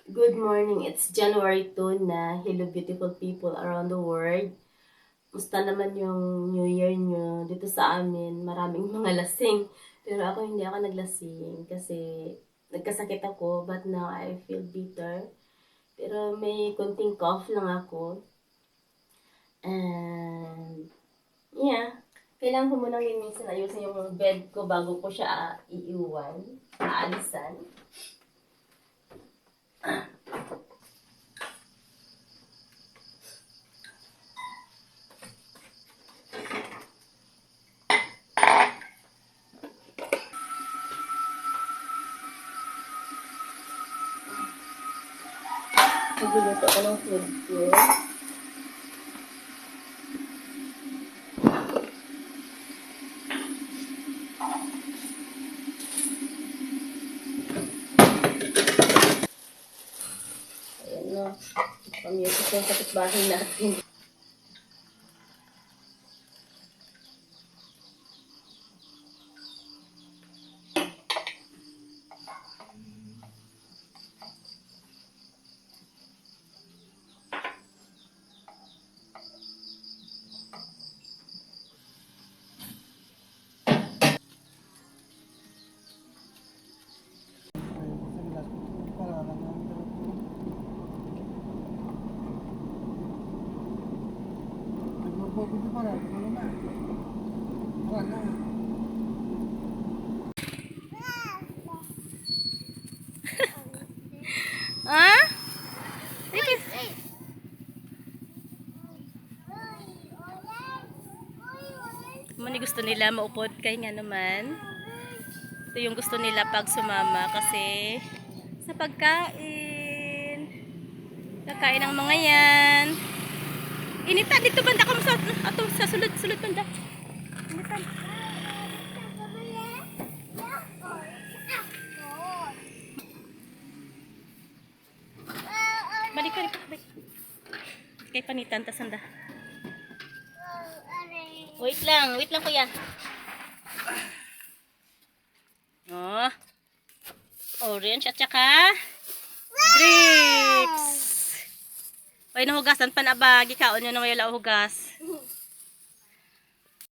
Good morning. It's January 2 na. Hello beautiful people around the world. Musta naman yung New Year nyo? Dito sa amin, maraming mga lasing. Pero ako hindi ako naglasing kasi nagkasakit ako but now I feel better. Pero may konting cough lang ako. And yeah, kailangan ko munang minsan ayusin yung bed ko bago ko siya iiwan, aalisan. Nagluluto ko ng food ko. Ayan na. Pamusit yung kapitbahay natin. Ah? Mani gusto nila maupod kay nga naman. Ito yung gusto nila pag sumama kasi sa pagkain. Kakain ng mga yan. Initan dito banda ka sa ato sa sulod-sulod banda. Initan. Balik ka balik. Kay panitan ta sanda. Wait lang kuya. Oh. Orange at saka grapes. Ay nahugasan pa na ba? Gikaon nyo na ngayon hugas.